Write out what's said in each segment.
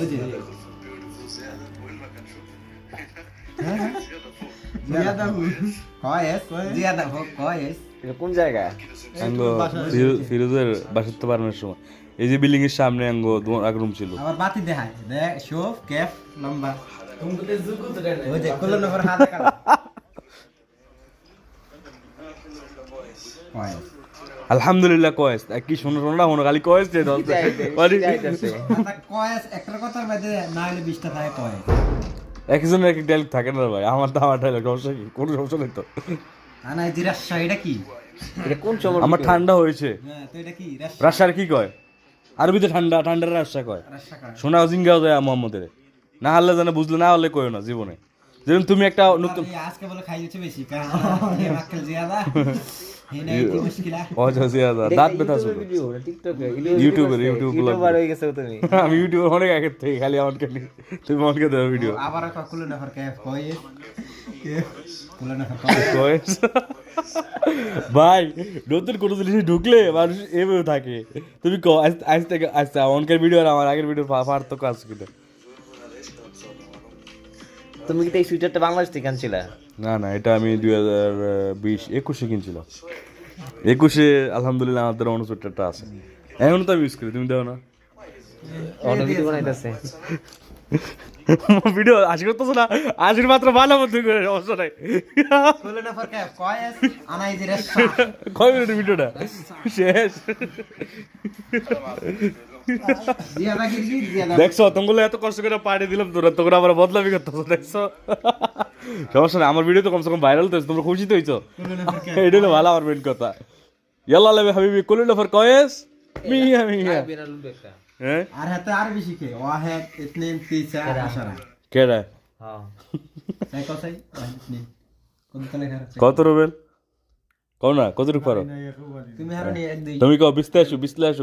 বুঝি জিয়াদা কয়েস জিয়াদা কয়েস এটা কোন জায়গা? আঙ্গ ফিরোজের বাসার তো বানানোর সময় এই যে বিল্ডিং এর সামনে আঙ্গ এক রুম ছিল। আবার বাতি দেখায় দেখ শোফ ক্যাফ লম্বা তুমি তো জুকু তো দেখ ওই যে কোলো নগর হাতে কালা কয়েস আলহামদুলিল্লাহ কয়েস কি শোনো শোনা মনে খালি কয়েস রে দল কয়েস একটা কথার মধ্যে না হলে 20টা থাকে কয়েস একজনের এক ডায়লগ থাকে না ভাই, আমার তো আমার ডায়লগ সমস্যা কি, কোনো সমস্যা নেই তো। না এই জিরাশা এটা কি এটা কোন সময়? আমার ঠান্ডা হয়েছে। হ্যাঁ তো এটা কি রাশার কি কয় আরবিতে ঠান্ডা, ঠান্ডার রাশা কয়। রাশা কয় শোনা জিঙ্গাও যায় মোহাম্মদের না হারলে জানে বুঝলে না হলে কইও না জীবনে। যেমন তুমি একটা নতুন আজকে বলে খাই যাচ্ছে বেশি কারণ মাক্কেল জিয়াদা হেনে কি মুশকিল অজা জিয়াদা দাঁত ব্যথা ছিল ভিডিও টিকটকে ইউটিউব ইউটিউবার হয়ে গেছে তুমি। আমি ইউটিউব অনেক আগে থেকে খালি আমাকে তুমি আমাকে দাও ভিডিও আবার কুলো নগর ক্যাফ কয়েস কুলো নগর কয়েস ভাই নতুন কোনো জিনিস ঢুকলে মানুষ এভাবে থাকে। তুমি আজ থেকে আচ্ছা অনকের ভিডিও আর আমার আগের ভিডিও পার্থক্য আছে কিনা? তুমি কি এই সুইটারটা বাংলাদেশ থেকে আনছিলা? না না এটা আমি 2020-21 কিনছিলাম। 21 আলহামদুলিল্লাহ আমাদের অনুসুটটা আছে এখনো তো আমি ইউজ করি, তুমি দেখো না অনেক ভিডিও বানাইতেছে ভিডিও আশি করতেছো না, আশির মাত্র ভালো মতো করে সমস্যা নাই। কুলো নগর ক্যাফ কয়েস আনাই জিরাশা কয় মিনিটের ভিডিওটা শেষ? জিয়াদা কি জিয়াদা দেখছো তোমগুলো এত কষ্ট করে পাঠিয়ে দিলাম, তোমরা আবার বদলামি করতেছো। দেখছো সমস্যা নেই, আমার ভিডিও তো কমসে কম ভাইরাল তো হয়েছে, তোমরা খুশি তো হইছো, এটা হলো ভালো আমার মেন কথা। ইয়াল্লা লাবে হাবিবি কুলু নফর কয়েস মিয়া মিয়া হ্যাঁ আর হাতে আর বেশি কে ওয়াহেদ ইতনিন তিসা আশারা কেডা হ্যাঁ তাই কথাই ইতনিন কোন তলে খারাপ কত রুবেল কও না কতটুকু পারো তুমি হারনি এক দুই তুমি কও বিশ্লেষু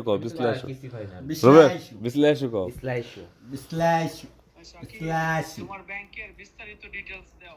কও বিশ্লেষু কিছু হয় না। রুবেল বিশ্লেষু কও স্লাইশো বিশ্লেষ তোমার ব্যাংকের বিস্তারিত ডিটেইলস দাও।